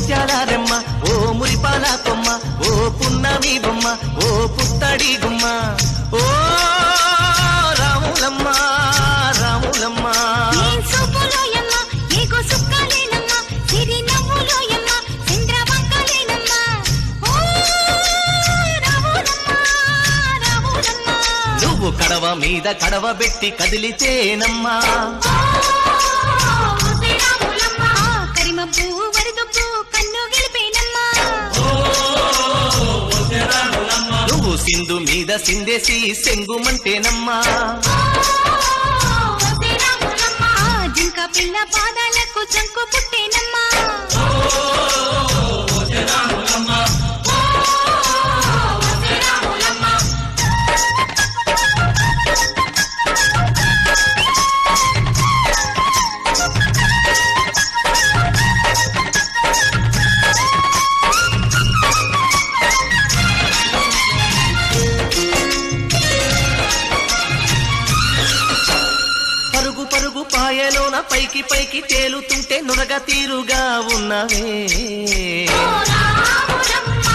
ముత్యాల రెమ్మ ఓ మురిపాల కొమ్మ ఓ పున్నమి బొమ్మ ఓ పుత్తడి గుమ్మ ఓ రాములమ్మ రాములమ్మ నువ్వు కడవ మీద కడవ పెట్టి కదిలితేనమ్మా నువ్వు సింధు మీద సిందేసి సెంగుమంటేనమ్మా జింక పిల్ల పాదాలకు చంకు పుట్టేనమ్మా పరుగు పరుగు పాయలోన పైకి పైకి తేలుతుంటే నురగ తీరుగా ఉన్నవే రాములమ్మ